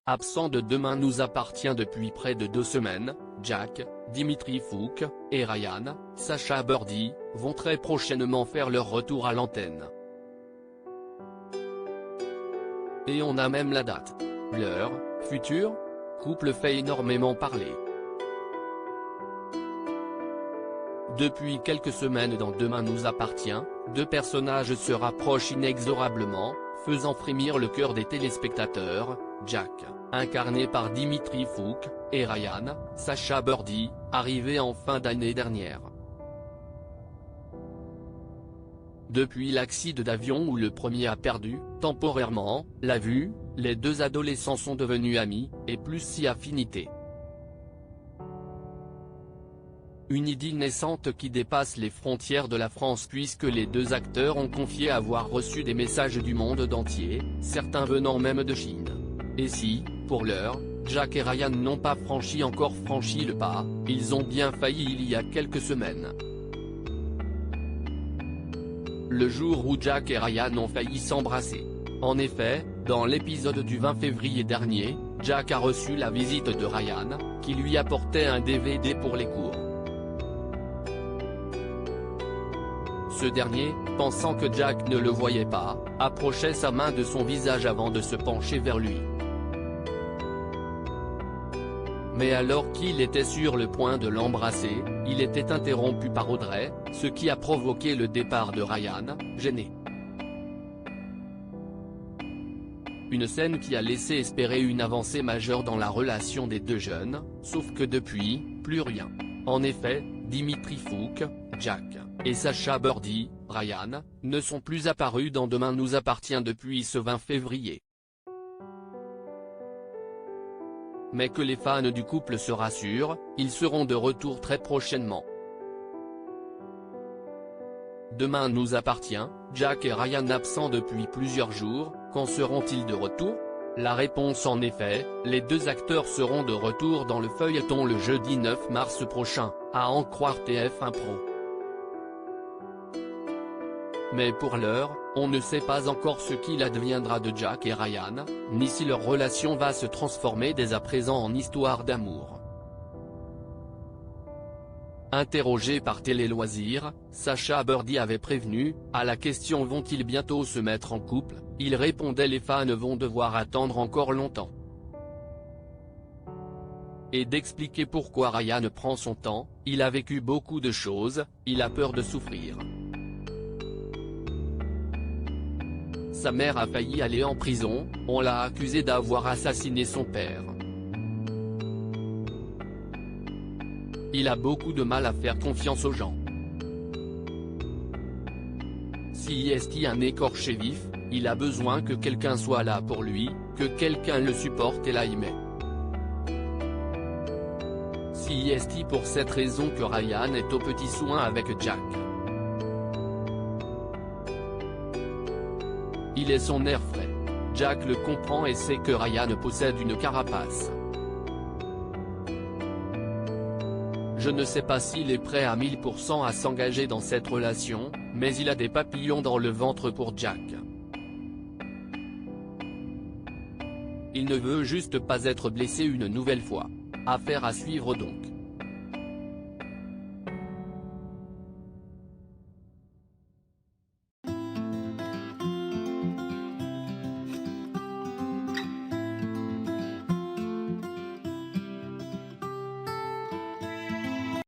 Absent de Demain nous appartient depuis près de 2 semaines, Jack, Dimitri Fouk, et Ryan, Sacha Birdie, vont très prochainement faire leur retour à l'antenne. Et on a même la date. Leur futur couple fait énormément parler. Depuis quelques semaines dans Demain nous appartient, 2 personnages se rapprochent inexorablement, faisant frémir le cœur des téléspectateurs, Jack, incarné par Dimitri Fouk, et Ryan, Sacha Birdie, arrivé en fin d'année dernière. Depuis l'accident d'avion où le premier a perdu, temporairement, la vue, les 2 adolescents sont devenus amis, et plus si affinité. Une idylle naissante qui dépasse les frontières de la France puisque les 2 acteurs ont confié avoir reçu des messages du monde entier, certains venant même de Chine. Et si, pour l'heure, Jack et Ryan n'ont pas encore franchi le pas, ils ont bien failli il y a quelques semaines. Le jour où Jack et Ryan ont failli s'embrasser. En effet, dans l'épisode du 20 février dernier, Jack a reçu la visite de Ryan, qui lui apportait un DVD pour les cours. Ce dernier, pensant que Jack ne le voyait pas, approchait sa main de son visage avant de se pencher vers lui. Mais alors qu'il était sur le point de l'embrasser, il était interrompu par Audrey, ce qui a provoqué le départ de Ryan, gêné. Une scène qui a laissé espérer une avancée majeure dans la relation des 2 jeunes, sauf que depuis, plus rien. En effet, Dimitri Fouk, Jack, et Sacha Birdie, Ryan, ne sont plus apparus dans Demain nous appartient depuis ce 20 février. Mais que les fans du couple se rassurent, ils seront de retour très prochainement. Demain nous appartient, Jack et Ryan absents depuis plusieurs jours, quand seront-ils de retour? La réponse en effet, les 2 acteurs seront de retour dans le feuilleton le jeudi 9 mars prochain, à en croire TF1 Pro. Mais pour l'heure, on ne sait pas encore ce qu'il adviendra de Jack et Ryan, ni si leur relation va se transformer dès à présent en histoire d'amour. Interrogé par Télé Loisirs, Sacha Birdie avait prévenu, à la question vont-ils bientôt se mettre en couple, il répondait les fans vont devoir attendre encore longtemps. Et d'expliquer pourquoi Ryan prend son temps, il a vécu beaucoup de choses, il a peur de souffrir. Sa mère a failli aller en prison, on l'a accusé d'avoir assassiné son père. Il a beaucoup de mal à faire confiance aux gens. Si est un écorché vif, il a besoin que quelqu'un soit là pour lui, que quelqu'un le supporte et l'aime. Si est pour cette raison que Ryan est aux petits soins avec Jack. Il est son air frais. Jack le comprend et sait que Ryan possède une carapace. Je ne sais pas s'il est prêt à 1000% à s'engager dans cette relation, mais il a des papillons dans le ventre pour Jack. Il ne veut juste pas être blessé une nouvelle fois. Affaire à suivre donc.